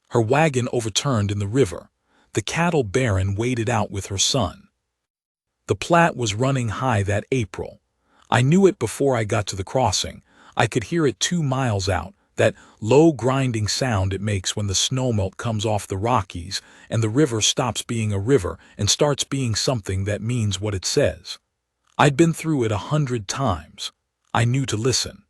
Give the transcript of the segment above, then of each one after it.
Her wagon overturned in the river. The cattle baron waded out with her son. The Platte was running high that April. I knew it before I got to the crossing. I could hear it 2 miles out, that low grinding sound it makes when the snowmelt comes off the Rockies and the river stops being a river and starts being something that means what it says. I'd been through it 100 times. I knew to listen.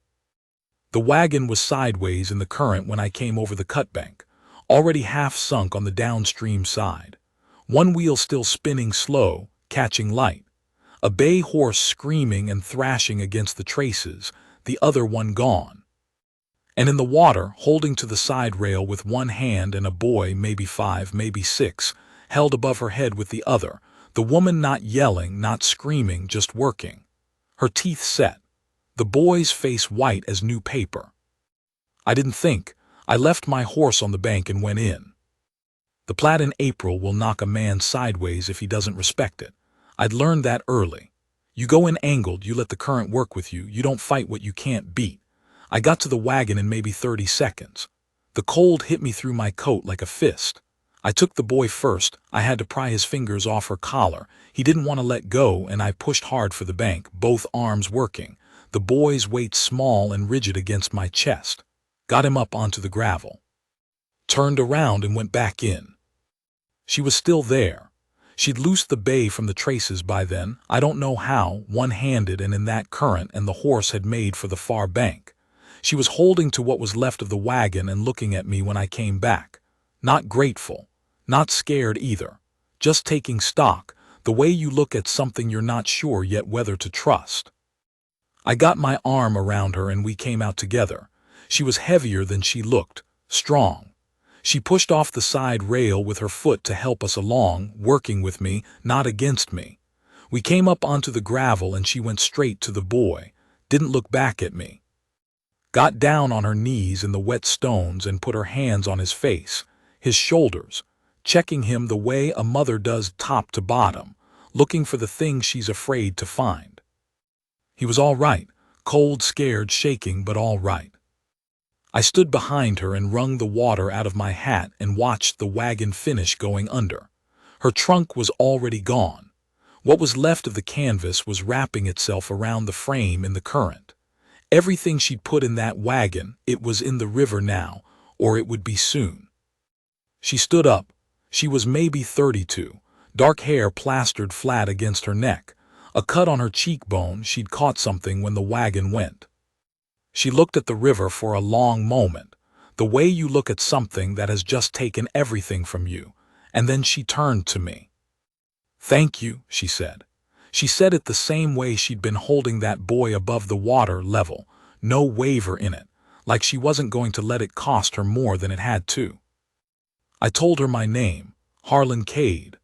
The wagon was sideways in the current when I came over the cutbank, already half sunk on the downstream side. One wheel still spinning slow, catching light. A bay horse screaming and thrashing against the traces, the other one gone. And in the water, holding to the side rail with one hand and a boy, maybe 5, maybe 6, held above her head with the other, the woman not yelling, not screaming, just working. Her teeth set. The boy's face white as new paper. I didn't think. I left my horse on the bank and went in. The Platte in April will knock a man sideways if he doesn't respect it. I'd learned that early. You go in angled, you let the current work with you, you don't fight what you can't beat. I got to the wagon in maybe 30 seconds. The cold hit me through my coat like a fist. I took the boy first. I had to pry his fingers off her collar. He didn't want to let go, and I pushed hard for the bank, both arms working. The boy's weight small and rigid against my chest. Got him up onto the gravel. Turned around and went back in. She was still there. She'd loosed the bay from the traces by then, I don't know how, one-handed and in that current, and the horse had made for the far bank. She was holding to what was left of the wagon and looking at me when I came back. Not grateful, not scared either. Just taking stock, the way you look at something you're not sure yet whether to trust. I got my arm around her and we came out together. She was heavier than she looked, strong. She pushed off the side rail with her foot to help us along, working with me, not against me. We came up onto the gravel and she went straight to the boy, didn't look back at me. Got down on her knees in the wet stones and put her hands on his face, his shoulders, checking him the way a mother does top to bottom, looking for the thing she's afraid to find. He was all right, cold, scared, shaking, but all right. I stood behind her and wrung the water out of my hat and watched the wagon finish going under. Her trunk was already gone. What was left of the canvas was wrapping itself around the frame in the current. Everything she'd put in that wagon, it was in the river now, or it would be soon. She stood up. She was maybe 32, dark hair plastered flat against her neck, a cut on her cheekbone. She'd caught something when the wagon went. She looked at the river for a long moment, the way you look at something that has just taken everything from you, and then she turned to me. "Thank you," she said. She said it the same way she'd been holding that boy above the water level, no waver in it, like she wasn't going to let it cost her more than it had to. I told her my name, Harlan Cade.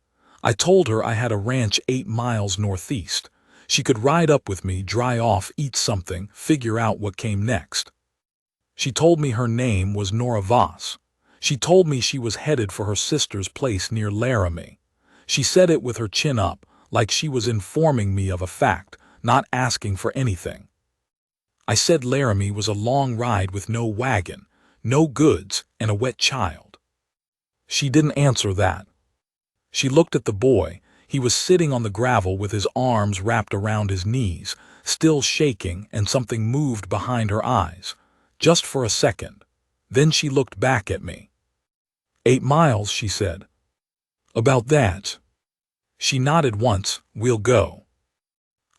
I told her I had a ranch 8 miles northeast. She could ride up with me, dry off, eat something, figure out what came next. She told me her name was Nora Voss. She told me she was headed for her sister's place near Laramie. She said it with her chin up, like she was informing me of a fact, not asking for anything. I said Laramie was a long ride with no wagon, no goods, and a wet child. She didn't answer that. She looked at the boy. He was sitting on the gravel with his arms wrapped around his knees, still shaking, and something moved behind her eyes, just for a second. Then she looked back at me. 8 miles, she said. About that. She nodded once. We'll go.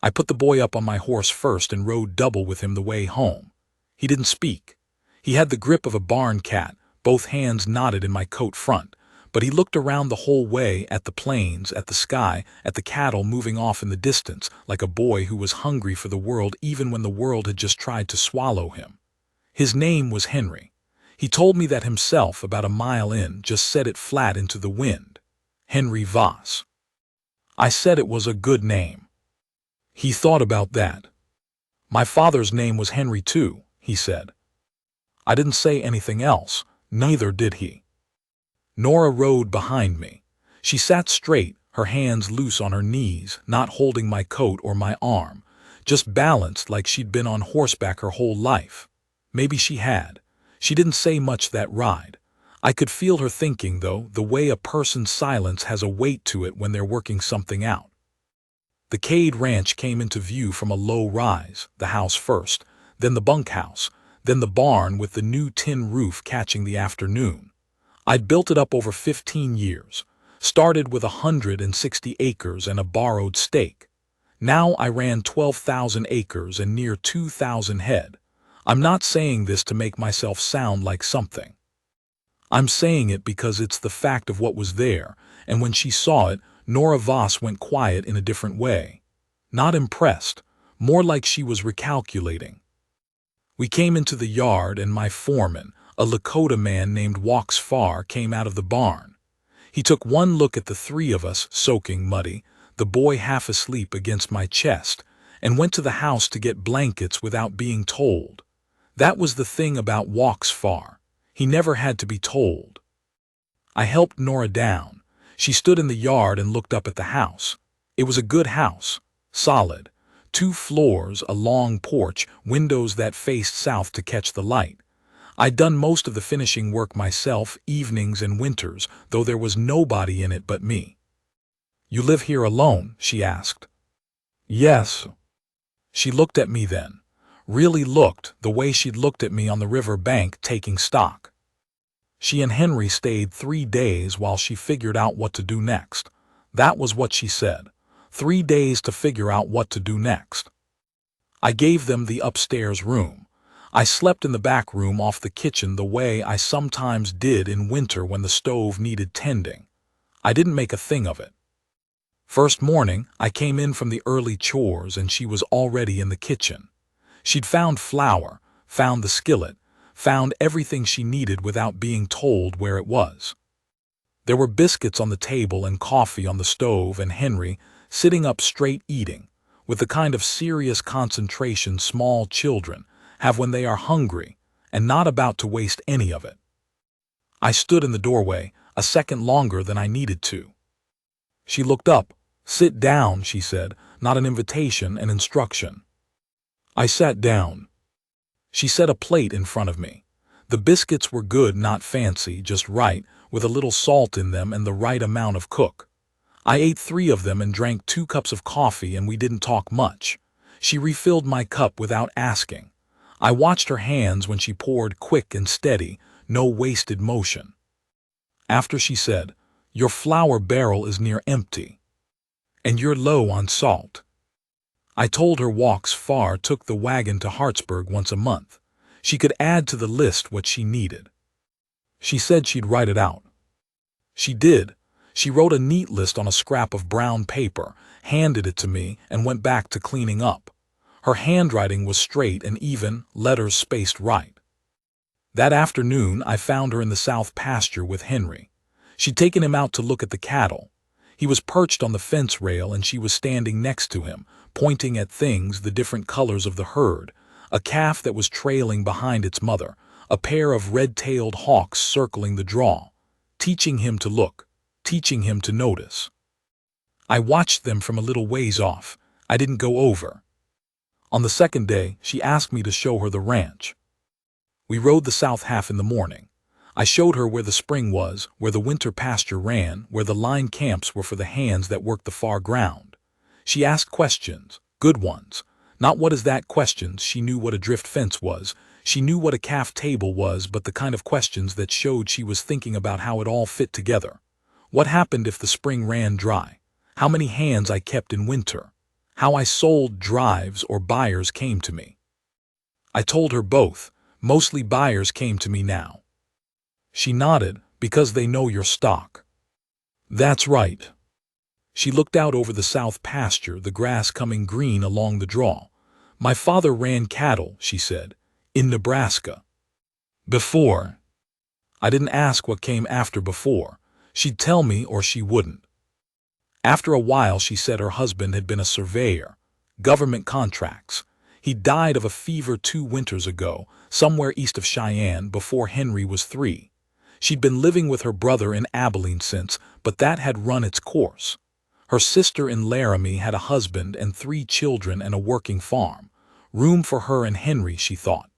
I put the boy up on my horse first and rode double with him the way home. He didn't speak. He had the grip of a barn cat, both hands knotted in my coat front. But he looked around the whole way at the plains, at the sky, at the cattle moving off in the distance, like a boy who was hungry for the world even when the world had just tried to swallow him. His name was Henry. He told me that himself about a mile in, just said it flat into the wind. Henry Voss. I said it was a good name. He thought about that. My father's name was Henry too, he said. I didn't say anything else, neither did he. Nora rode behind me. She sat straight, her hands loose on her knees, not holding my coat or my arm, just balanced like she'd been on horseback her whole life. Maybe she had. She didn't say much that ride. I could feel her thinking, though, the way a person's silence has a weight to it when they're working something out. The Cade Ranch came into view from a low rise, the house first, then the bunkhouse, then the barn with the new tin roof catching the afternoon. I'd built it up over 15 years, started with 160 acres and a borrowed stake. Now I ran 12,000 acres and near 2,000 head. I'm not saying this to make myself sound like something. I'm saying it because it's the fact of what was there, and when she saw it, Nora Voss went quiet in a different way. Not impressed, more like she was recalculating. We came into the yard and my foreman, a Lakota man named Walks Far, came out of the barn. He took one look at the three of us, soaking muddy, the boy half asleep against my chest, and went to the house to get blankets without being told. That was the thing about Walks Far. He never had to be told. I helped Nora down. She stood in the yard and looked up at the house. It was a good house, solid. 2 floors, a long porch, windows that faced south to catch the light. I'd done most of the finishing work myself, evenings and winters, though there was nobody in it but me. "You live here alone?" she asked. "Yes." She looked at me then. Really looked, the way she'd looked at me on the river bank taking stock. She and Henry stayed 3 days while she figured out what to do next. That was what she said. 3 days to figure out what to do next. I gave them the upstairs room. I slept in the back room off the kitchen the way I sometimes did in winter when the stove needed tending. I didn't make a thing of it. First morning, I came in from the early chores and she was already in the kitchen. She'd found flour, found the skillet, found everything she needed without being told where it was. There were biscuits on the table and coffee on the stove, and Henry, sitting up straight eating, with the kind of serious concentration small children have when they are hungry, and not about to waste any of it. I stood in the doorway, a second longer than I needed to. She looked up. "Sit down," she said, not an invitation, an instruction. I sat down. She set a plate in front of me. The biscuits were good, not fancy, just right, with a little salt in them and the right amount of cook. I ate 3 of them and drank 2 cups of coffee, and we didn't talk much. She refilled my cup without asking. I watched her hands when she poured, quick and steady, no wasted motion. After she said, "Your flour barrel is near empty, and you're low on salt." I told her Walks Far took the wagon to Hartsburg once a month. She could add to the list what she needed. She said she'd write it out. She did. She wrote a neat list on a scrap of brown paper, handed it to me, and went back to cleaning up. Her handwriting was straight and even, letters spaced right. That afternoon, I found her in the south pasture with Henry. She'd taken him out to look at the cattle. He was perched on the fence rail and she was standing next to him, pointing at things, the different colors of the herd, a calf that was trailing behind its mother, a pair of red-tailed hawks circling the draw, teaching him to look, teaching him to notice. I watched them from a little ways off. I didn't go over. On the second day, she asked me to show her the ranch. We rode the south half in the morning. I showed her where the spring was, where the winter pasture ran, where the line camps were for the hands that worked the far ground. She asked questions, good ones. Not "what is that" questions. She knew what a drift fence was. She knew what a calf table was, but the kind of questions that showed she was thinking about how it all fit together. What happened if the spring ran dry? How many hands I kept in winter? How I sold drives or buyers came to me. I told her both. Mostly buyers came to me now. She nodded. "Because they know your stock." "That's right." She looked out over the south pasture, the grass coming green along the draw. "My father ran cattle," she said, "in Nebraska. Before." I didn't ask what came after before. She'd tell me or she wouldn't. After a while she said her husband had been a surveyor. Government contracts. He died of a fever 2 winters ago, somewhere east of Cheyenne, before Henry was 3. She'd been living with her brother in Abilene since, but that had run its course. Her sister in Laramie had a husband and 3 children and a working farm. Room for her and Henry, she thought.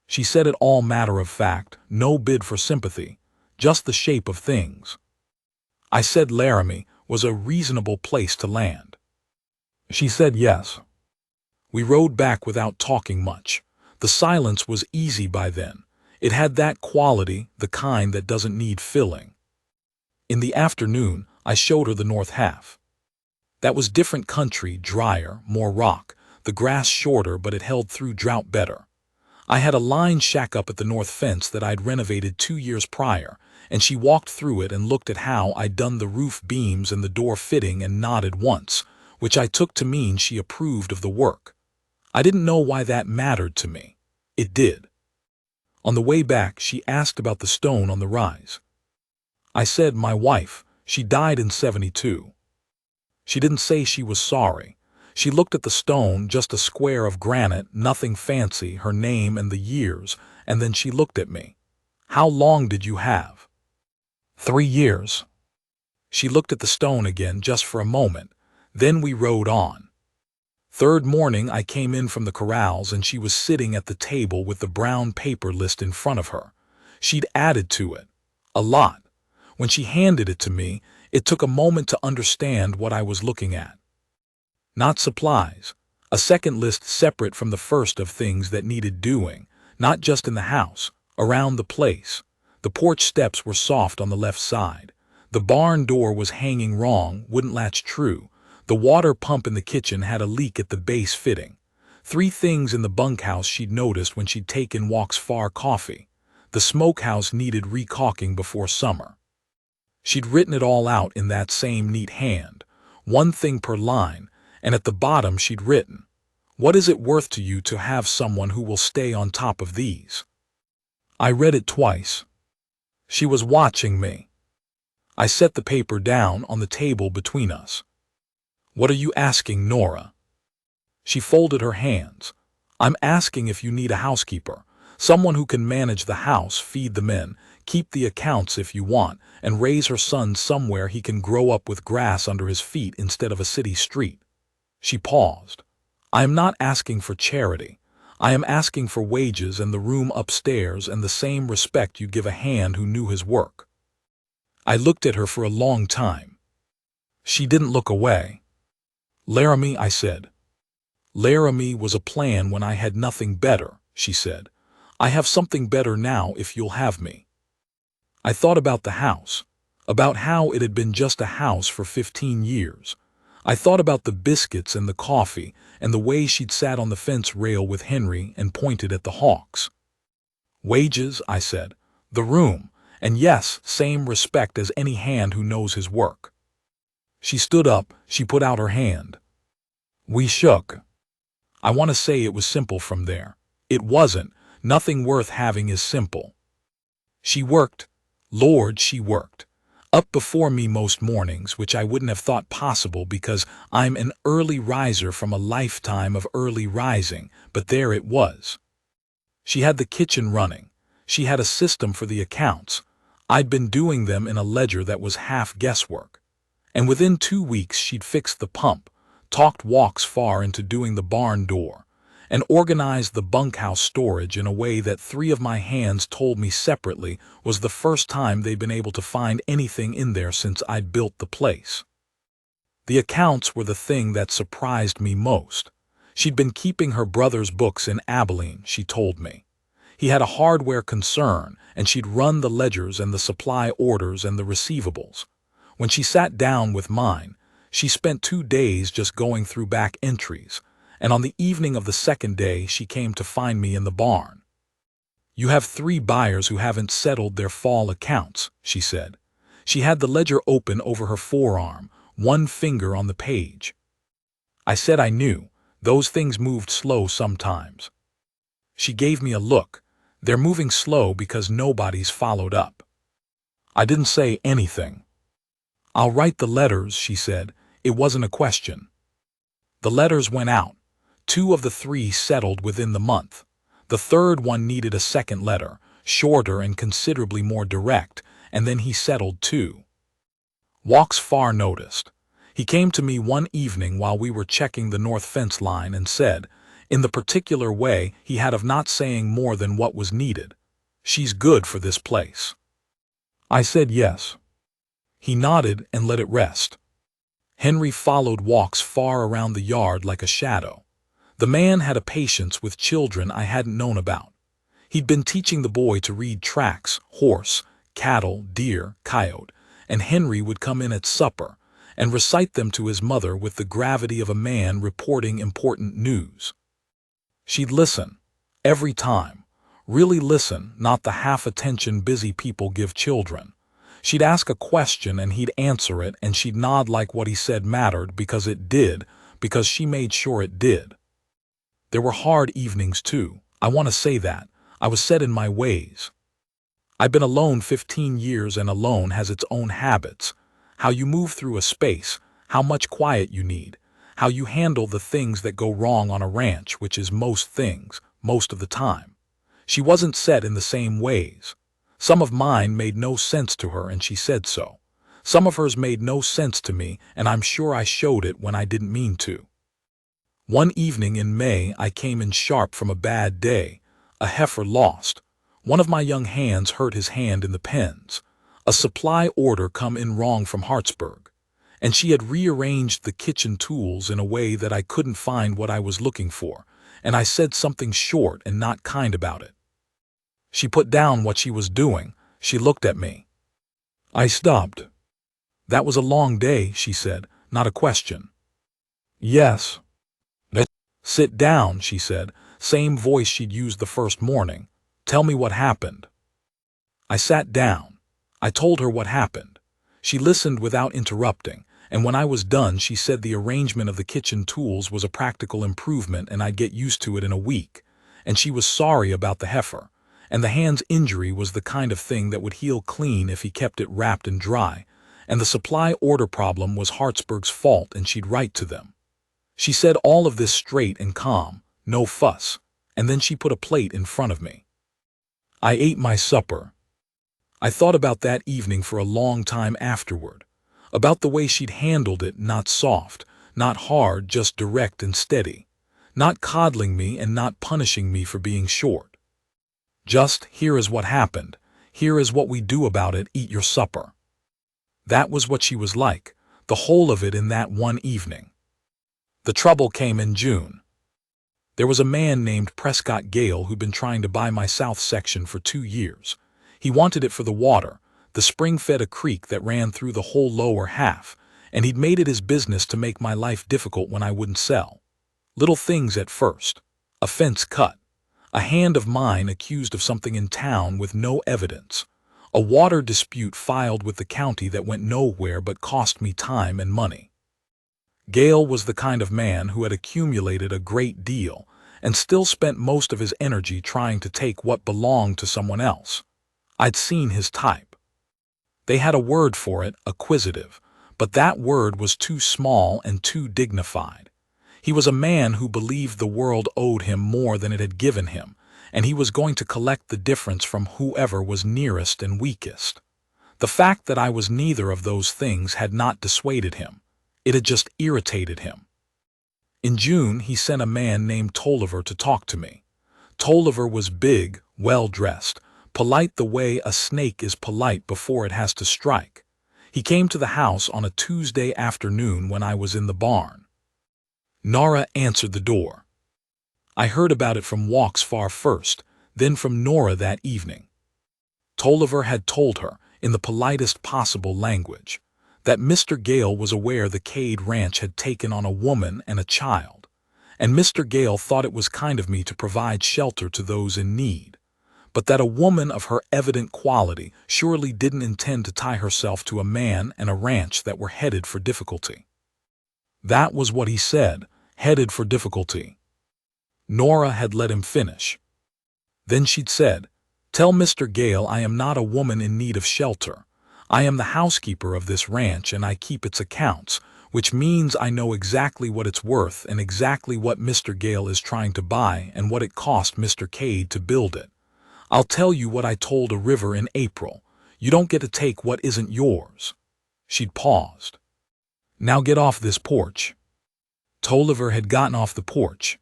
She said it all matter of fact, no bid for sympathy. just the shape of things. I said Laramie was a reasonable place to land. She said yes. We rode back without talking much. The silence was easy by then. It had that quality, the kind that doesn't need filling. In the afternoon, I showed her the north half. That was different country, drier, more rock, the grass shorter but it held through drought better. I had a line shack up at the north fence that I'd renovated 2 years prior, and she walked through it and looked at how I'd done the roof beams and the door fitting and nodded once, which I took to mean she approved of the work. I didn't know why that mattered to me. It did. On the way back, she asked about the stone on the rise. I said my wife, she died in '72. She didn't say she was sorry. She looked at the stone, just a square of granite, nothing fancy, her name and the years, and then she looked at me. How long did you have? 3 years. She looked at the stone again just for a moment. Then we rode on. Third morning I came in from the corrals and she was sitting at the table with the brown paper list in front of her. She'd added to it. A lot. When she handed it to me, it took a moment to understand what I was looking at. Not supplies. A second list separate from the first of things that needed doing, not just in the house, around the place. The porch steps were soft on the left side. The barn door was hanging wrong, wouldn't latch true. The water pump in the kitchen had a leak at the base fitting. 3 things in the bunkhouse she'd noticed when she'd taken walks far coffee. The smokehouse needed recaulking before summer. She'd written it all out in that same neat hand, 1 thing per line, and at the bottom she'd written, "What is it worth to you to have someone who will stay on top of these?" I read it twice. She was watching me. I set the paper down on the table between us. "What are you asking, Nora?" She folded her hands. "I'm asking if you need a housekeeper, someone who can manage the house, feed the men, keep the accounts if you want, and raise her son somewhere he can grow up with grass under his feet instead of a city street." She paused. "I am not asking for charity. I am asking for wages and the room upstairs and the same respect you give a hand who knew his work." I looked at her for a long time. She didn't look away. "Laramie," I said. "Laramie was a plan when I had nothing better," she said. "I have something better now if you'll have me." I thought about the house, about how it had been just a house for 15 years. I thought about the biscuits and the coffee and the way she'd sat on the fence rail with Henry and pointed at the hawks. "Wages," I said. "The room, and yes, same respect as any hand who knows his work." She stood up, she put out her hand. We shook. I want to say it was simple from there. It wasn't. Nothing worth having is simple. She worked. Lord, she worked. Up before me most mornings, which I wouldn't have thought possible because I'm an early riser from a lifetime of early rising, but there it was. She had the kitchen running. She had a system for the accounts. I'd been doing them in a ledger that was half guesswork. And within 2 weeks she'd fixed the pump, talked walks far into doing the barn door, and organized the bunkhouse storage in a way that 3 of my hands told me separately was the first time they'd been able to find anything in there since I'd built the place. The accounts were the thing that surprised me most. She'd been keeping her brother's books in Abilene, she told me. He had a hardware concern, and she'd run the ledgers and the supply orders and the receivables. When she sat down with mine, she spent 2 days just going through back entries, and on the evening of the second day she came to find me in the barn. "You have 3 buyers who haven't settled their fall accounts," she said. She had the ledger open over her forearm, 1 finger on the page. I said I knew. Those things moved slow sometimes. She gave me a look. "They're moving slow because nobody's followed up." I didn't say anything. "I'll write the letters," she said. It wasn't a question. The letters went out. 2 of the 3 settled within the month. The third one needed a second letter, shorter and considerably more direct, and then he settled too. Walks Far noticed. He came to me one evening while we were checking the north fence line and said, in the particular way he had of not saying more than what was needed, "She's good for this place." I said yes. He nodded and let it rest. Henry followed walks far around the yard like a shadow. The man had a patience with children I hadn't known about. He'd been teaching the boy to read tracks, horse, cattle, deer, coyote, and Henry would come in at supper and recite them to his mother with the gravity of a man reporting important news. She'd listen, every time, really listen, not the half-attention busy people give children. She'd ask a question and he'd answer it, and she'd nod like what he said mattered because it did, because she made sure it did. There were hard evenings too, I want to say that. I was set in my ways. I've been alone 15 years, and alone has its own habits. How you move through a space, how much quiet you need, how you handle the things that go wrong on a ranch, which is most things, most of the time. She wasn't set in the same ways. Some of mine made no sense to her, and she said so. Some of hers made no sense to me, and I'm sure I showed it when I didn't mean to. One evening in May, I came in sharp from a bad day. A heifer lost. One of my young hands hurt his hand in the pens. A supply order come in wrong from Hartsburg, and she had rearranged the kitchen tools in a way that I couldn't find what I was looking for, and I said something short and not kind about it. She put down what she was doing. She looked at me. I stopped. That was a long day, she said, not a question. Yes. Sit down, she said, same voice she'd used the first morning. Tell me what happened. I sat down. I told her what happened. She listened without interrupting, and when I was done she said the arrangement of the kitchen tools was a practical improvement and I'd get used to it in a week, and she was sorry about the heifer, and the hand's injury was the kind of thing that would heal clean if he kept it wrapped and dry, and the supply order problem was Hartsburg's fault and she'd write to them. She said all of this straight and calm, no fuss, and then she put a plate in front of me. I ate my supper. I thought about that evening for a long time afterward, about the way she'd handled it, not soft, not hard, just direct and steady, not coddling me and not punishing me for being short. Just, here is what happened, here is what we do about it, eat your supper. That was what she was like, the whole of it in that one evening. The trouble came in June. There was a man named Prescott Gale who'd been trying to buy my south section for 2 years. He wanted it for the water. The spring fed a creek that ran through the whole lower half, and he'd made it his business to make my life difficult when I wouldn't sell. Little things at first. A fence cut. A hand of mine accused of something in town with no evidence. A water dispute filed with the county that went nowhere but cost me time and money. Gale was the kind of man who had accumulated a great deal and still spent most of his energy trying to take what belonged to someone else. I'd seen his type. They had a word for it, acquisitive, but that word was too small and too dignified. He was a man who believed the world owed him more than it had given him, and he was going to collect the difference from whoever was nearest and weakest. The fact that I was neither of those things had not dissuaded him. It had just irritated him. In June, he sent a man named Tolliver to talk to me. Tolliver was big, well-dressed, polite the way a snake is polite before it has to strike. He came to the house on a Tuesday afternoon when I was in the barn. Nora answered the door. I heard about it from Walks Far first, then from Nora that evening. Tolliver had told her, in the politest possible language, that Mr. Gale was aware the Cade Ranch had taken on a woman and a child, and Mr. Gale thought it was kind of me to provide shelter to those in need, but that a woman of her evident quality surely didn't intend to tie herself to a man and a ranch that were headed for difficulty. That was what he said, headed for difficulty. Nora had let him finish. Then she'd said, "Tell Mr. Gale I am not a woman in need of shelter. I am the housekeeper of this ranch and I keep its accounts, which means I know exactly what it's worth and exactly what Mr. Gale is trying to buy and what it cost Mr. Cade to build it. I'll tell you what I told a river in April. You don't get to take what isn't yours." She'd paused. "Now get off this porch." Tolliver had gotten off the porch.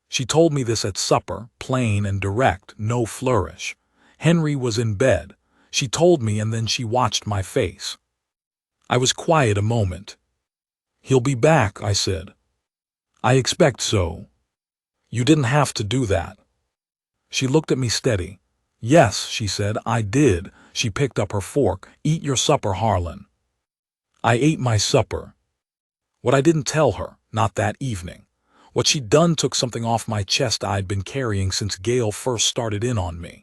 She told me this at supper, plain and direct, no flourish. Henry was in bed. She told me, and then she watched my face. I was quiet a moment. "He'll be back," I said. "I expect so." "You didn't have to do that." She looked at me steady. "Yes," she said, "I did." She picked up her fork. "Eat your supper, Harlan." I ate my supper. What I didn't tell her, not that evening, what she'd done took something off my chest I'd been carrying since Gail first started in on me.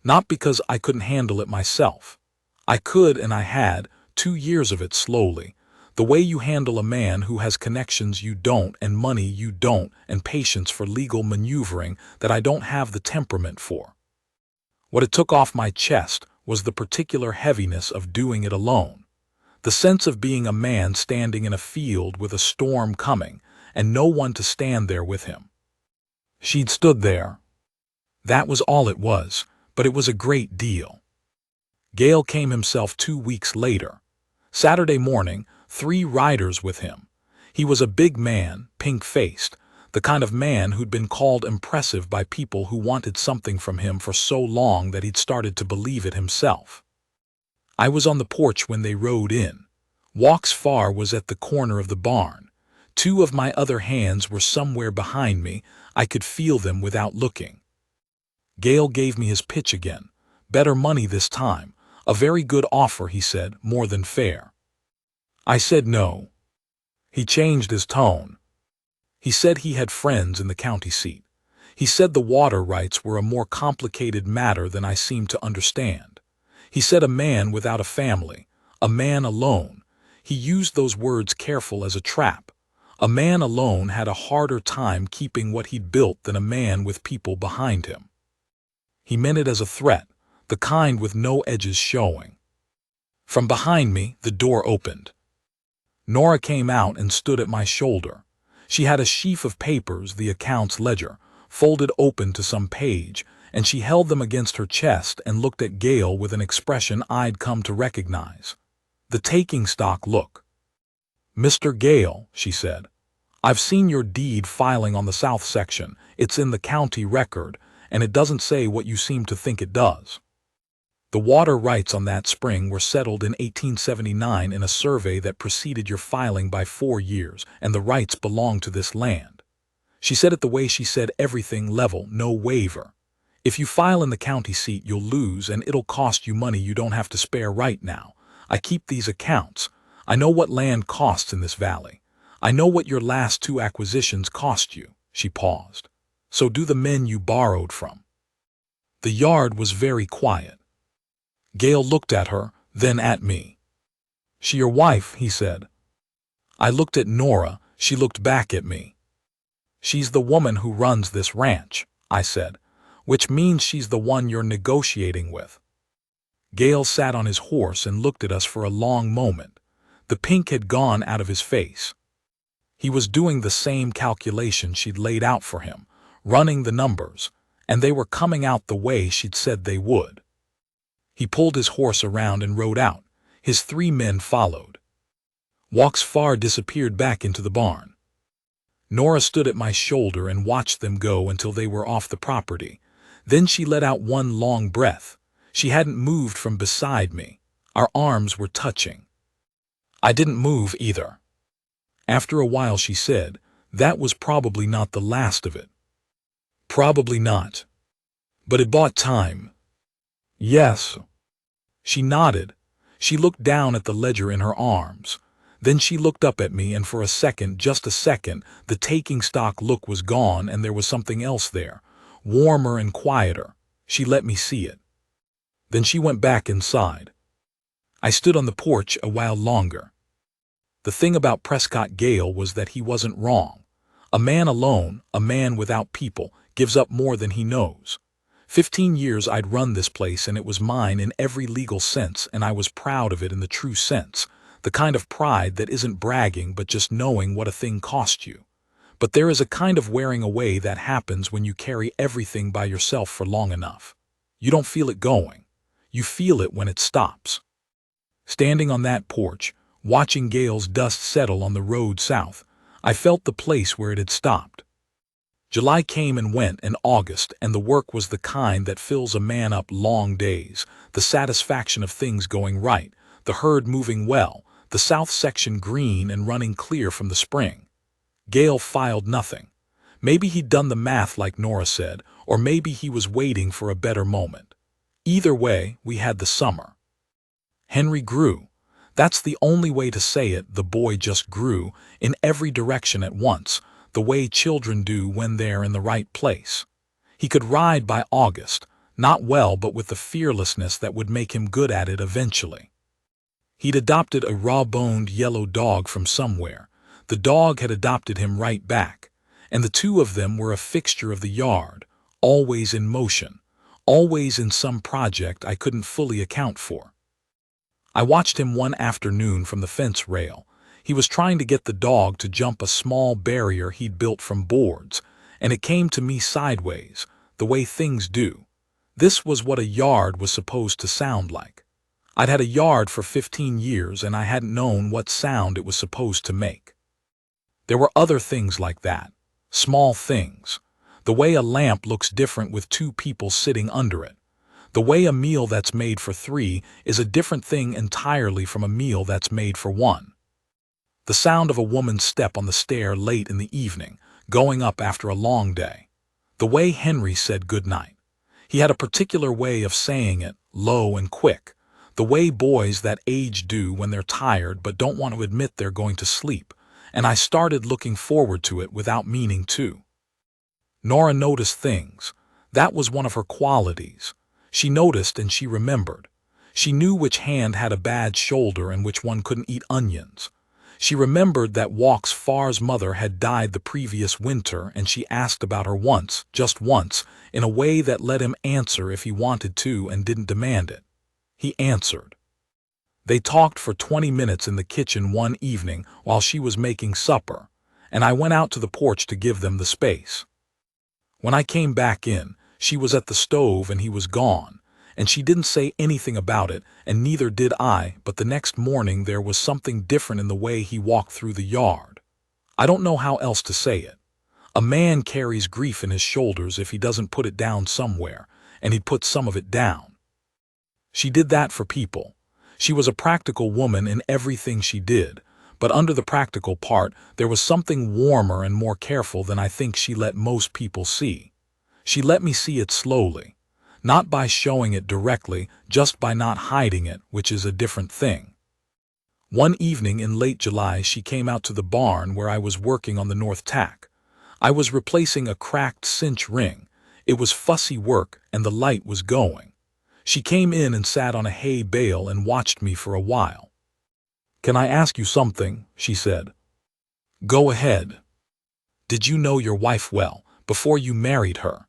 Not because I couldn't handle it myself. I could, and I had, 2 years of it slowly. The way you handle a man who has connections you don't, and money you don't, and patience for legal maneuvering that I don't have the temperament for. What it took off my chest was the particular heaviness of doing it alone. The sense of being a man standing in a field with a storm coming, and no one to stand there with him. She'd stood there. That was all it was, but it was a great deal. Gale came himself 2 weeks later. Saturday morning, 3 riders with him. He was a big man, pink-faced, the kind of man who'd been called impressive by people who wanted something from him for so long that he'd started to believe it himself. I was on the porch when they rode in. Walks Far was at the corner of the barn. 2 of my other hands were somewhere behind me. I could feel them without looking. Gale gave me his pitch again. Better money this time. A very good offer, he said, more than fair. I said no. He changed his tone. He said he had friends in the county seat. He said the water rights were a more complicated matter than I seemed to understand. He said a man without a family, a man alone. He used those words careful as a trap. A man alone had a harder time keeping what he'd built than a man with people behind him. He meant it as a threat, the kind with no edges showing. From behind me, the door opened. Nora came out and stood at my shoulder. She had a sheaf of papers, the accounts ledger, folded open to some page, and she held them against her chest and looked at Gale with an expression I'd come to recognize. The taking stock look. "Mr. Gale," she said, "I've seen your deed filing on the south section. It's in the county record, and it doesn't say what you seem to think it does. The water rights on that spring were settled in 1879 in a survey that preceded your filing by 4 years, and the rights belong to this land." She said it the way she said everything, level, no waiver. "If you file in the county seat, you'll lose, and it'll cost you money you don't have to spare right now. I keep these accounts. I know what land costs in this valley. I know what your last 2 acquisitions cost you." She paused. "So do the men you borrowed from." The yard was very quiet. Gale looked at her, then at me. "She your wife?" he said. I looked at Nora. She looked back at me. "She's the woman who runs this ranch," I said, "which means she's the one you're negotiating with." Gale sat on his horse and looked at us for a long moment. The pink had gone out of his face. He was doing the same calculation she'd laid out for him, running the numbers, and they were coming out the way she'd said they would. He pulled his horse around and rode out. His 3 men followed. Walks Far disappeared back into the barn. Nora stood at my shoulder and watched them go until they were off the property. Then she let out one long breath. She hadn't moved from beside me. Our arms were touching. I didn't move either. After a while she said, "That was probably not the last of it." "Probably not. But it bought time." "Yes." She nodded. She looked down at the ledger in her arms. Then she looked up at me, and for a second, just a second, the taking stock look was gone and there was something else there, warmer and quieter. She let me see it. Then she went back inside. I stood on the porch a while longer. The thing about Prescott Gale was that he wasn't wrong. A man alone, a man without people, gives up more than he knows. 15 years I'd run this place, and it was mine in every legal sense, and I was proud of it in the true sense, the kind of pride that isn't bragging but just knowing what a thing cost you. But there is a kind of wearing away that happens when you carry everything by yourself for long enough. You don't feel it going. You feel it when it stops. Standing on that porch, watching Gale's dust settle on the road south, I felt the place where it had stopped. July came and went, and August, and the work was the kind that fills a man up long days, the satisfaction of things going right, the herd moving well, the south section green and running clear from the spring. Gale filed nothing. Maybe he'd done the math like Nora said, or maybe he was waiting for a better moment. Either way, we had the summer. Henry grew. That's the only way to say it. The boy just grew, in every direction at once, the way children do when they're in the right place. He could ride by August, not well but with the fearlessness that would make him good at it eventually. He'd adopted a raw-boned yellow dog from somewhere. The dog had adopted him right back, and the two of them were a fixture of the yard, always in motion, always in some project I couldn't fully account for. I watched him one afternoon from the fence rail. He was trying to get the dog to jump a small barrier he'd built from boards, and it came to me sideways, the way things do. This was what a yard was supposed to sound like. I'd had a yard for 15 years and I hadn't known what sound it was supposed to make. There were other things like that, small things. The way a lamp looks different with two people sitting under it. The way a meal that's made for three is a different thing entirely from a meal that's made for one. The sound of a woman's step on the stair late in the evening, going up after a long day. The way Henry said goodnight. He had a particular way of saying it, low and quick. The way boys that age do when they're tired but don't want to admit they're going to sleep. And I started looking forward to it without meaning to. Nora noticed things. That was one of her qualities. She noticed and she remembered. She knew which hand had a bad shoulder and which one couldn't eat onions. She remembered that Walk's Far's mother had died the previous winter, and she asked about her once, just once, in a way that let him answer if he wanted to and didn't demand it. He answered. They talked for 20 minutes in the kitchen one evening while she was making supper, and I went out to the porch to give them the space. When I came back in, she was at the stove and he was gone, and she didn't say anything about it, and neither did I, but the next morning there was something different in the way he walked through the yard. I don't know how else to say it. A man carries grief in his shoulders if he doesn't put it down somewhere, and he'd put some of it down. She did that for people. She was a practical woman in everything she did, but under the practical part there was something warmer and more careful than I think she let most people see. She let me see it slowly, not by showing it directly, just by not hiding it, which is a different thing. One evening in late July she came out to the barn where I was working on the north tack. I was replacing a cracked cinch ring. It was fussy work and the light was going. She came in and sat on a hay bale and watched me for a while. "Can I ask you something?" she said. "Go ahead." "Did you know your wife well, before you married her?"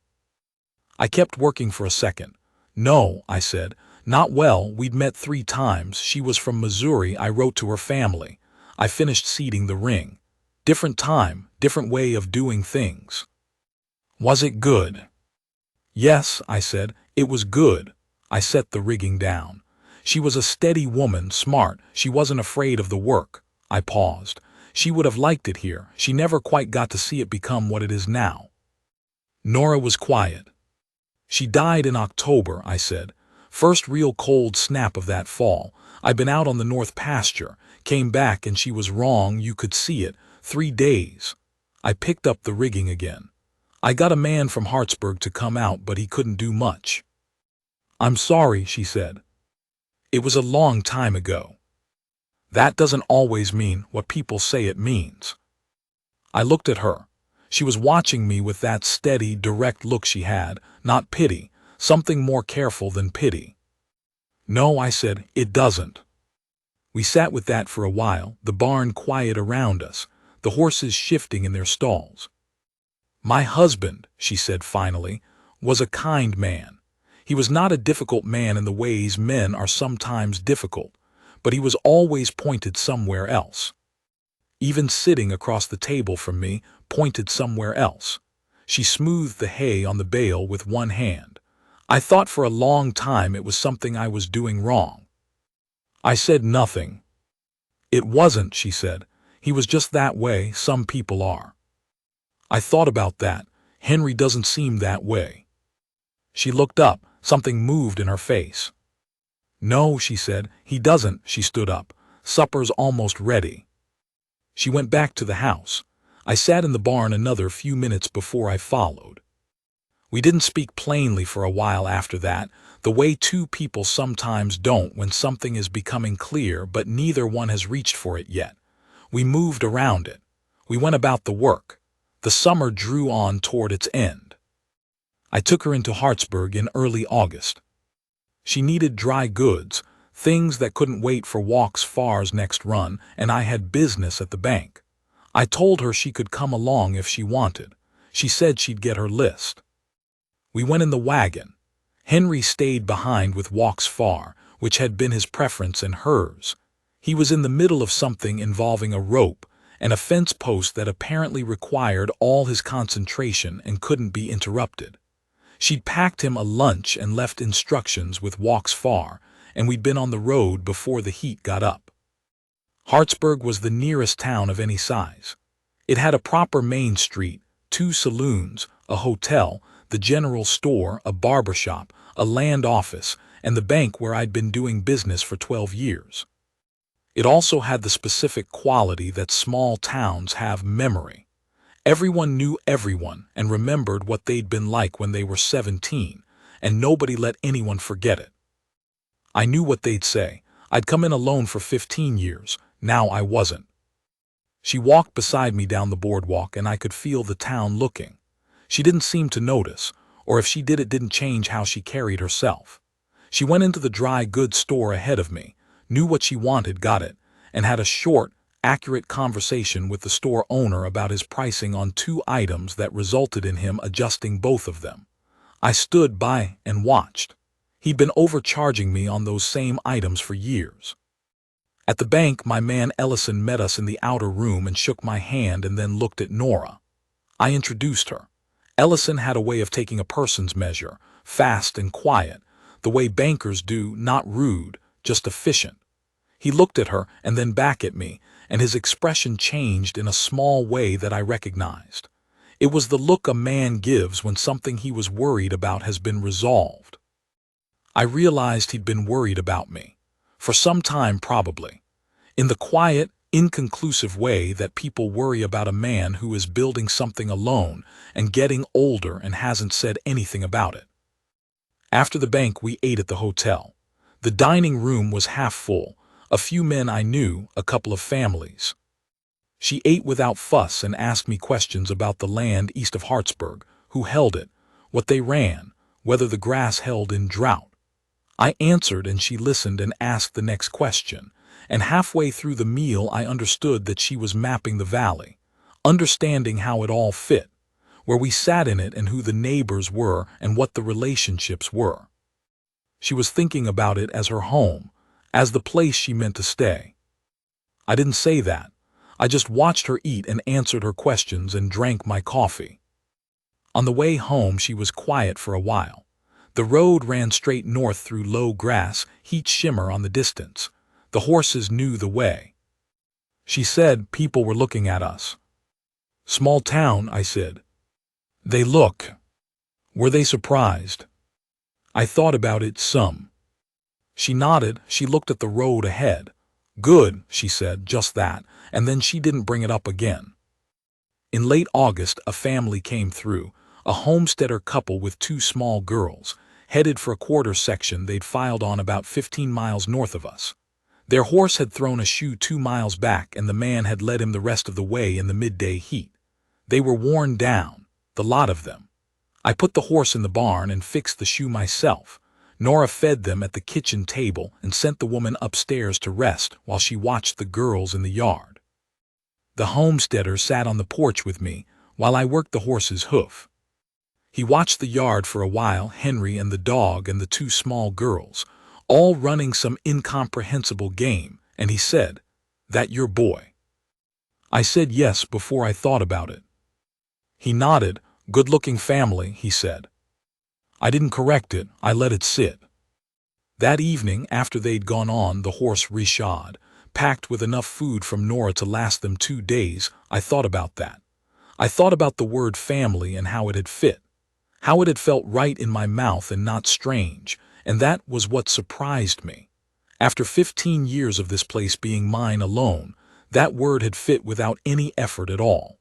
I kept working for a second. "No," I said, "not well. We'd met 3 times. She was from Missouri. I wrote to her family. I finished seeding the ring. Different time, different way of doing things." "Was it good?" "Yes," I said, "it was good." I set the rigging down. She was a steady woman, smart. She wasn't afraid of the work. I paused. She would have liked it here. She never quite got to see it become what it is now. Nora was quiet. "She died in October," I said. "First real cold snap of that fall. I'd been out on the north pasture, came back and she was wrong, you could see it. 3 days. I picked up the rigging again. I got a man from Hartsburg to come out, but he couldn't do much." "I'm sorry," she said. "It was a long time ago." That doesn't always mean what people say it means. I looked at her. She was watching me with that steady, direct look she had, not pity, something more careful than pity. "No," I said, "it doesn't." We sat with that for a while, the barn quiet around us, the horses shifting in their stalls. "My husband," she said finally, "was a kind man. He was not a difficult man in the ways men are sometimes difficult, but he was always pointed somewhere else. Even sitting across the table from me, pointed somewhere else." She smoothed the hay on the bale with one hand. "I thought for a long time it was something I was doing wrong." I said nothing. "It wasn't," she said. "He was just that way, some people are." I thought about that. Henry doesn't seem that way." She looked up. Something moved in her face. "No," she said, "he doesn't." She stood up. "Supper's almost ready." She went back to the house. I sat in the barn another few minutes before I followed. We didn't speak plainly for a while after that, the way two people sometimes don't when something is becoming clear but neither one has reached for it yet. We moved around it. We went about the work. The summer drew on toward its end. I took her into Hartsburg in early August. She needed dry goods, things that couldn't wait for Walks Far's next run, and I had business at the bank. I told her she could come along if she wanted. She said she'd get her list. We went in the wagon. Henry stayed behind with Walks Far, which had been his preference and hers. He was in the middle of something involving a rope and a fence post that apparently required all his concentration and couldn't be interrupted. She'd packed him a lunch and left instructions with Walks Far, and we'd been on the road before the heat got up. Hartsburg was the nearest town of any size. It had a proper main street, 2 saloons, a hotel, the general store, a barber shop, a land office, and the bank where I'd been doing business for 12 years. It also had the specific quality that small towns have: memory. Everyone knew everyone and remembered what they'd been like when they were 17, and nobody let anyone forget it. I knew what they'd say. I'd come in alone for 15 years. Now I wasn't. She walked beside me down the boardwalk, and I could feel the town looking. She didn't seem to notice, or if she did, it didn't change how she carried herself. She went into the dry goods store ahead of me, knew what she wanted, got it, and had a short, accurate conversation with the store owner about his pricing on 2 items that resulted in him adjusting both of them. I stood by and watched. He'd been overcharging me on those same items for years. At the bank, my man Ellison met us in the outer room and shook my hand and then looked at Nora. I introduced her. Ellison had a way of taking a person's measure, fast and quiet, the way bankers do, not rude, just efficient. He looked at her and then back at me, and his expression changed in a small way that I recognized. It was the look a man gives when something he was worried about has been resolved. I realized he'd been worried about me. For some time, probably. In the quiet, inconclusive way that people worry about a man who is building something alone and getting older and hasn't said anything about it. After the bank, we ate at the hotel. The dining room was half full. A few men I knew, a couple of families. She ate without fuss and asked me questions about the land east of Hartsburg, who held it, what they ran, whether the grass held in drought. I answered, and she listened and asked the next question, and halfway through the meal I understood that she was mapping the valley, understanding how it all fit, where we sat in it and who the neighbors were and what the relationships were. She was thinking about it as her home, as the place she meant to stay. I didn't say that. I just watched her eat and answered her questions and drank my coffee. On the way home, she was quiet for a while. The road ran straight north through low grass, heat shimmer on the distance. The horses knew the way. She said people were looking at us. "Small town," I said. "They look." Were they surprised? I thought about it some. She nodded. She looked at the road ahead. "Good," she said, "just that," and then she didn't bring it up again. In late August, a family came through, a homesteader couple with 2 small girls, headed for a quarter section they'd filed on about 15 miles north of us. Their horse had thrown a shoe 2 miles back, and the man had led him the rest of the way in the midday heat. They were worn down, the lot of them. I put the horse in the barn and fixed the shoe myself. Nora fed them at the kitchen table and sent the woman upstairs to rest while she watched the girls in the yard. The homesteader sat on the porch with me while I worked the horse's hoof. He watched the yard for a while, Henry and the dog and the 2 small girls, all running some incomprehensible game, and he said, "That your boy?" I said yes before I thought about it. He nodded. "Good-looking family," he said. I didn't correct it. I let it sit. That evening, after they'd gone on, the horse reshod, packed with enough food from Nora to last them 2 days. I thought about that. I thought about the word family and how it had fit, how it had felt right in my mouth and not strange, and that was what surprised me. After 15 years of this place being mine alone, that word had fit without any effort at all.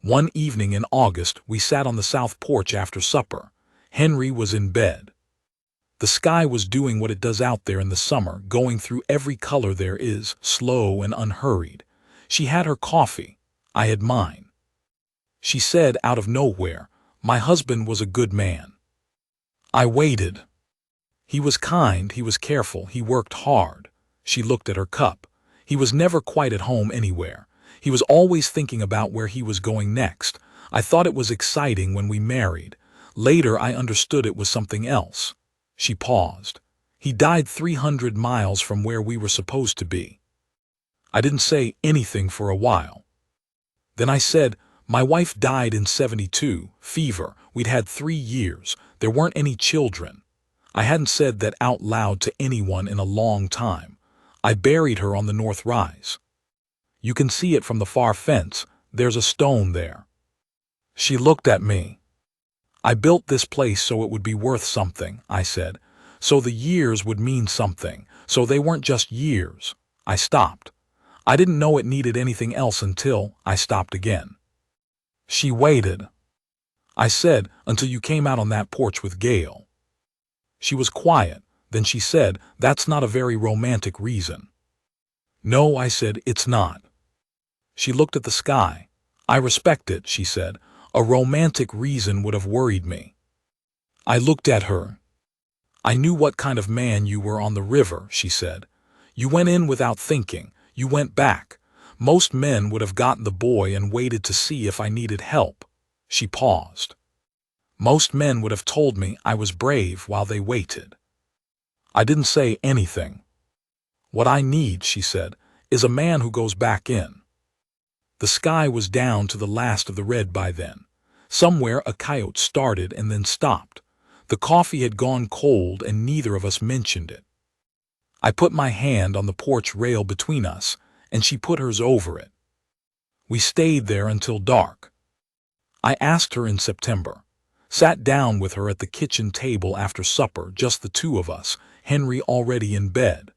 One evening in August, we sat on the south porch after supper. Henry was in bed. The sky was doing what it does out there in the summer, going through every color there is, slow and unhurried. She had her coffee. I had mine. She said out of nowhere, "My husband was a good man." I waited. He was kind, he was careful, he worked hard. She looked at her cup. He was never quite at home anywhere. He was always thinking about where he was going next. I thought it was exciting when we married. Later I understood it was something else. She paused. He died 300 miles from where we were supposed to be. I didn't say anything for a while. Then I said, "My wife died in 72, fever. We'd had 3 years. There weren't any children." I hadn't said that out loud to anyone in a long time. I buried her on the North Rise. You can see it from the far fence. There's a stone there. She looked at me. "I built this place so it would be worth something," I said. "So the years would mean something. So they weren't just years." I stopped. I didn't know it needed anything else until I stopped again. She waited. I said, "Until you came out on that porch with Gail." She was quiet. Then she said, "That's not a very romantic reason." "No," I said, "it's not." She looked at the sky. "I respect it," she said. "A romantic reason would have worried me." I looked at her. "I knew what kind of man you were on the river," she said. "You went in without thinking. You went back. Most men would have gotten the boy and waited to see if I needed help." She paused. "Most men would have told me I was brave while they waited." I didn't say anything. "What I need," she said, "is a man who goes back in." The sky was down to the last of the red by then. Somewhere a coyote started and then stopped. The coffee had gone cold and neither of us mentioned it. I put my hand on the porch rail between us, and she put hers over it. We stayed there until dark. I asked her in September. Sat down with her at the kitchen table after supper, just the two of us, Henry already in bed.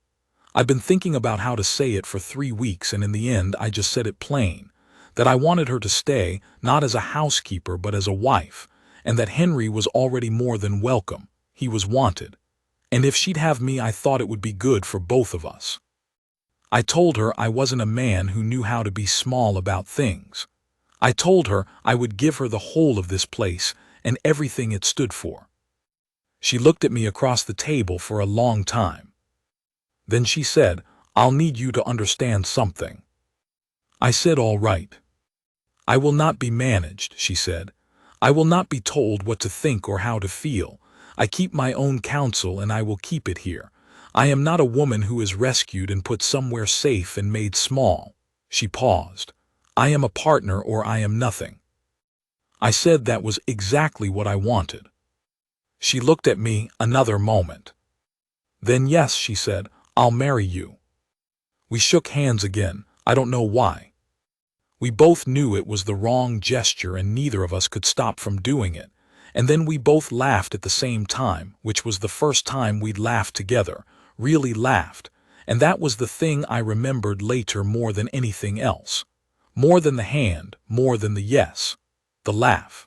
I've been thinking about how to say it for 3 weeks, and in the end I just said it plain, that I wanted her to stay, not as a housekeeper but as a wife, and that Henry was already more than welcome. He was wanted. And if she'd have me, I thought it would be good for both of us. I told her I wasn't a man who knew how to be small about things. I told her I would give her the whole of this place and everything it stood for. She looked at me across the table for a long time. Then she said, "I'll need you to understand something." I said, "All right." "I will not be managed," she said. "I will not be told what to think or how to feel. I keep my own counsel and I will keep it here. I am not a woman who is rescued and put somewhere safe and made small." She paused. "I am a partner or I am nothing." I said that was exactly what I wanted. She looked at me another moment. "Then yes," she said, "I'll marry you." We shook hands again. I don't know why. We both knew it was the wrong gesture and neither of us could stop from doing it. And then we both laughed at the same time, which was the first time we'd laughed together, really laughed. And that was the thing I remembered later more than anything else. More than the hand, more than the yes. The laugh.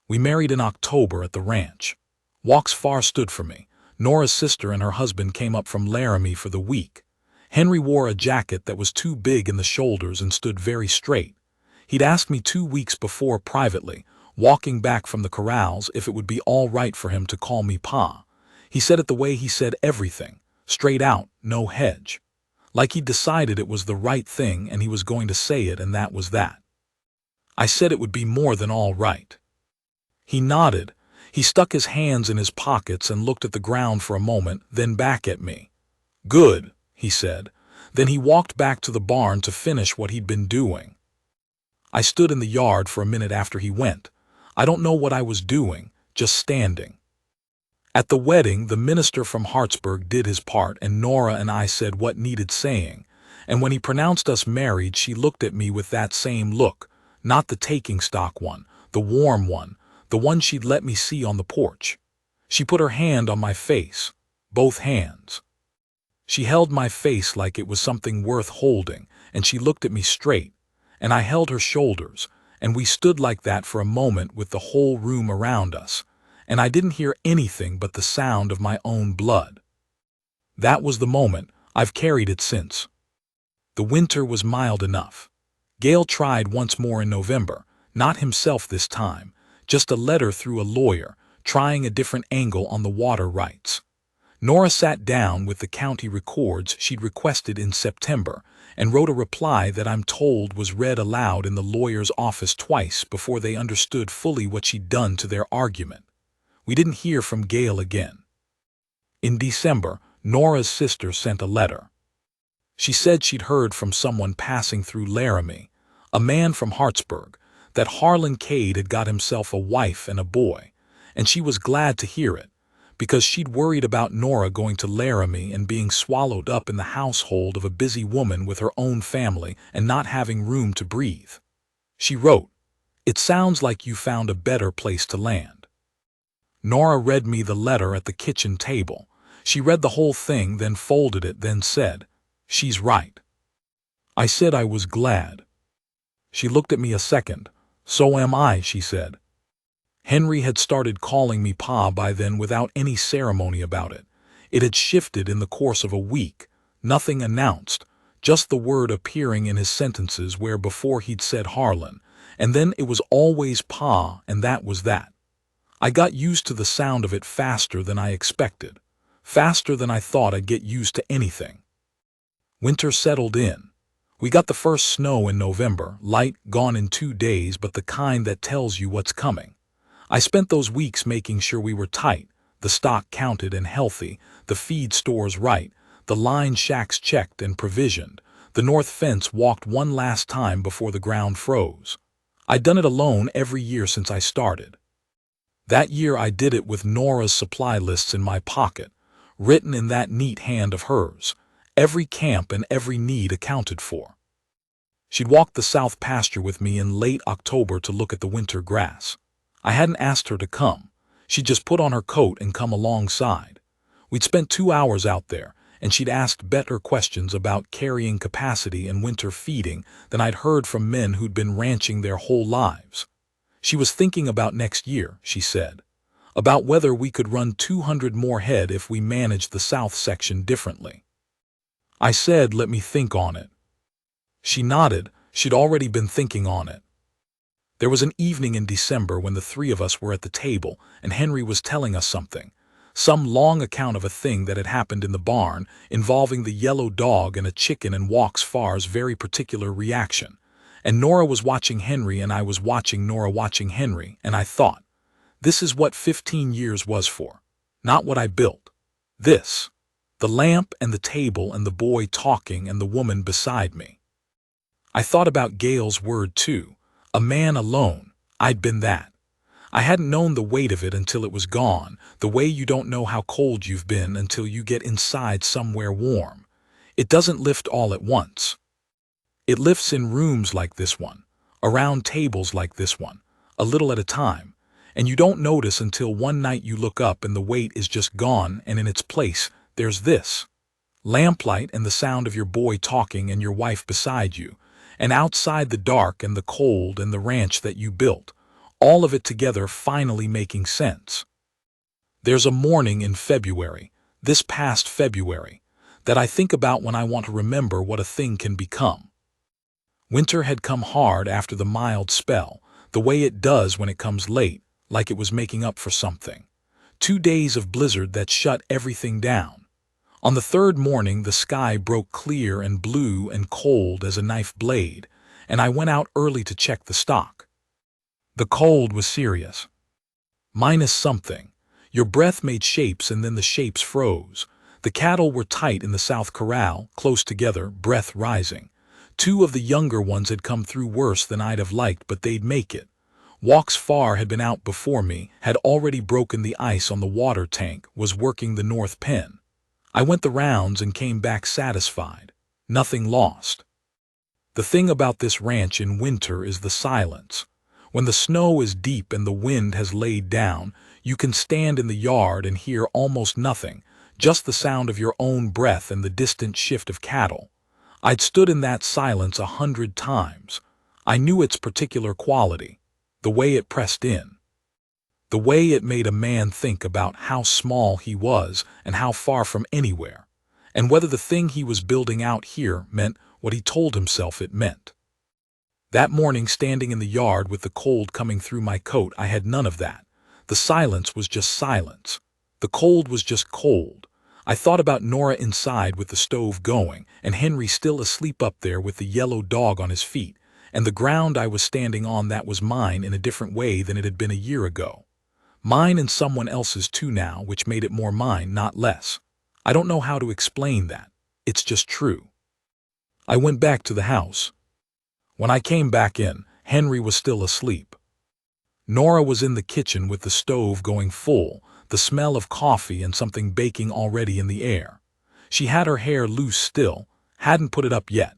We married in October at the ranch. Walks Far stood for me. Nora's sister and her husband came up from Laramie for the week. Henry wore a jacket that was too big in the shoulders and stood very straight. He'd asked me 2 weeks before privately, walking back from the corrals, if it would be all right for him to call me Pa. He said it the way he said everything, straight out, no hedge. Like he'd decided it was the right thing and he was going to say it, and that was that. I said it would be more than all right. He nodded. He stuck his hands in his pockets and looked at the ground for a moment, then back at me. "Good," he said. Then he walked back to the barn to finish what he'd been doing. I stood in the yard for a minute after he went. I don't know what I was doing, just standing. At the wedding, the minister from Hartsburg did his part and Nora and I said what needed saying. And when he pronounced us married, she looked at me with that same look. Not the taking stock one, the warm one, the one she'd let me see on the porch. She put her hand on my face, both hands. She held my face like it was something worth holding, and she looked at me straight, and I held her shoulders, and we stood like that for a moment with the whole room around us, and I didn't hear anything but the sound of my own blood. That was the moment. I've carried it since. The winter was mild enough. Gale tried once more in November, not himself this time, just a letter through a lawyer, trying a different angle on the water rights. Nora sat down with the county records she'd requested in September and wrote a reply that I'm told was read aloud in the lawyer's office twice before they understood fully what she'd done to their argument. We didn't hear from Gale again. In December, Nora's sister sent a letter. She said she'd heard from someone passing through Laramie, a man from Hartsburg, that Harlan Cade had got himself a wife and a boy, and she was glad to hear it, because she'd worried about Nora going to Laramie and being swallowed up in the household of a busy woman with her own family and not having room to breathe. She wrote, "It sounds like you found a better place to land." Nora read me the letter at the kitchen table. She read the whole thing, then folded it, then said, "She's right." I said I was glad. She looked at me a second. "So am I," she said. Henry had started calling me Pa by then without any ceremony about it. It had shifted in the course of a week, nothing announced, just the word appearing in his sentences where before he'd said Harlan, and then it was always Pa, and that was that. I got used to the sound of it faster than I expected, faster than I thought I'd get used to anything. Winter settled in. We got the first snow in November, light, gone in 2 days, but the kind that tells you what's coming. I spent those weeks making sure we were tight, the stock counted and healthy, the feed stores right, the line shacks checked and provisioned, the north fence walked one last time before the ground froze. I'd done it alone every year since I started. That year I did it with Nora's supply lists in my pocket, written in that neat hand of hers, every camp and every need accounted for. She'd walked the south pasture with me in late October to look at the winter grass. I hadn't asked her to come. She'd just put on her coat and come alongside. We'd spent 2 hours out there, and she'd asked better questions about carrying capacity and winter feeding than I'd heard from men who'd been ranching their whole lives. She was thinking about next year, she said, about whether we could run 200 more head if we managed the south section differently. I said, "Let me think on it." She nodded. She'd already been thinking on it. There was an evening in December when the three of us were at the table and Henry was telling us something, some long account of a thing that had happened in the barn involving the yellow dog and a chicken and Walks Far's very particular reaction. And Nora was watching Henry and I was watching Nora watching Henry, and I thought, this is what 15 years was for, not what I built. This. The lamp and the table and the boy talking and the woman beside me. I thought about Gale's word too. A man alone. I'd been that. I hadn't known the weight of it until it was gone, the way you don't know how cold you've been until you get inside somewhere warm. It doesn't lift all at once. It lifts in rooms like this one, around tables like this one, a little at a time, and you don't notice until one night you look up and the weight is just gone, and in its place, there's this. Lamplight and the sound of your boy talking and your wife beside you, and outside the dark and the cold and the ranch that you built, all of it together finally making sense. There's a morning in February, this past February, that I think about when I want to remember what a thing can become. Winter had come hard after the mild spell, the way it does when it comes late, like it was making up for something. 2 days of blizzard that shut everything down. On the third morning, the sky broke clear and blue and cold as a knife blade, and I went out early to check the stock. The cold was serious. Minus something. Your breath made shapes and then the shapes froze. The cattle were tight in the south corral, close together, breath rising. 2 of the younger ones had come through worse than I'd have liked, but they'd make it. Walks Far had been out before me, had already broken the ice on the water tank, was working the north pen. I went the rounds and came back satisfied. Nothing lost. The thing about this ranch in winter is the silence. When the snow is deep and the wind has laid down, you can stand in the yard and hear almost nothing, just the sound of your own breath and the distant shift of cattle. I'd stood in that silence 100 times. I knew its particular quality, the way it pressed in. The way it made a man think about how small he was and how far from anywhere, and whether the thing he was building out here meant what he told himself it meant. That morning, standing in the yard with the cold coming through my coat, I had none of that. The silence was just silence. The cold was just cold. I thought about Nora inside with the stove going, and Henry still asleep up there with the yellow dog on his feet, and the ground I was standing on that was mine in a different way than it had been a year ago. Mine and someone else's too now, which made it more mine, not less. I don't know how to explain that. It's just true. I went back to the house. When I came back in, Henry was still asleep. Nora was in the kitchen with the stove going full, the smell of coffee and something baking already in the air. She had her hair loose still, hadn't put it up yet.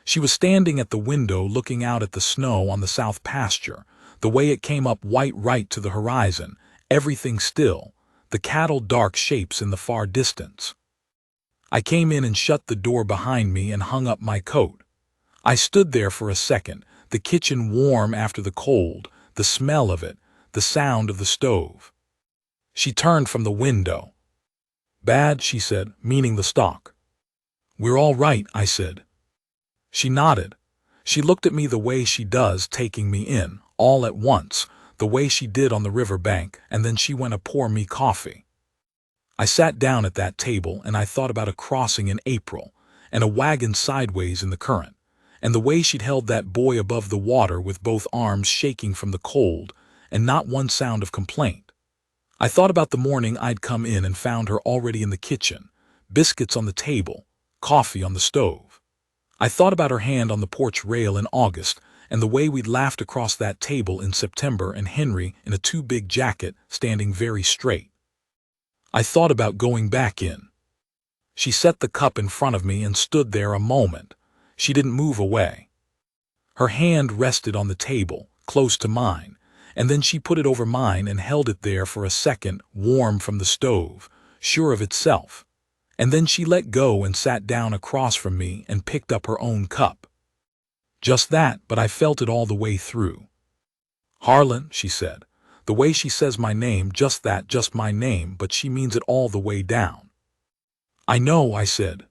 She was standing at the window looking out at the snow on the south pasture, the way it came up white right to the horizon, everything still, the cattle dark shapes in the far distance. I came in and shut the door behind me and hung up my coat. I stood there for a second, the kitchen warm after the cold, the smell of it, the sound of the stove. She turned from the window. "Bad," she said, meaning the stock. "We're all right," I said. She nodded. She looked at me the way she does taking me in, all at once, the way she did on the river bank, and then she went to pour me coffee. I sat down at that table and I thought about a crossing in April, and a wagon sideways in the current, and the way she'd held that boy above the water with both arms shaking from the cold, and not one sound of complaint. I thought about the morning I'd come in and found her already in the kitchen, biscuits on the table, coffee on the stove. I thought about her hand on the porch rail in August, and the way we'd laughed across that table in September, and Henry in a too big jacket standing very straight. I thought about going back in. She set the cup in front of me and stood there a moment. She didn't move away. Her hand rested on the table, close to mine, and then she put it over mine and held it there for a second, warm from the stove, sure of itself. And then she let go and sat down across from me and picked up her own cup. Just that, but I felt it all the way through. "Harlan," she said. The way she says my name, just that, just my name, but she means it all the way down. "I know," I said.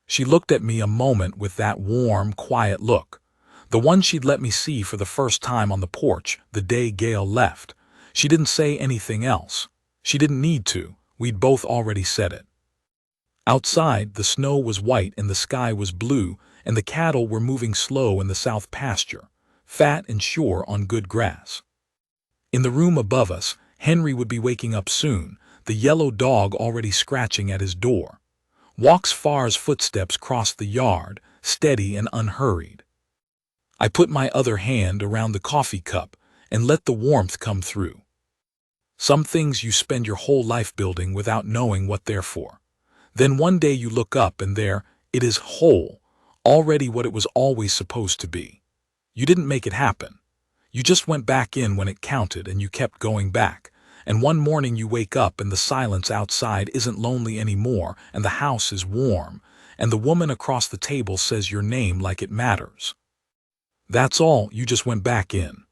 She looked at me a moment with that warm, quiet look, the one she'd let me see for the first time on the porch the day Gail left. She didn't say anything else. She didn't need to. We'd both already said it. Outside, the snow was white and the sky was blue, and the cattle were moving slow in the south pasture, fat and sure on good grass. In the room above us, Henry would be waking up soon, the yellow dog already scratching at his door. Walk's Far's footsteps crossed the yard, steady and unhurried. I put my other hand around the coffee cup and let the warmth come through. Some things you spend your whole life building without knowing what they're for. Then one day you look up and there it is, whole, already what it was always supposed to be. You didn't make it happen. You just went back in when it counted and you kept going back. And one morning you wake up and the silence outside isn't lonely anymore, and the house is warm, and the woman across the table says your name like it matters. That's all, you just went back in.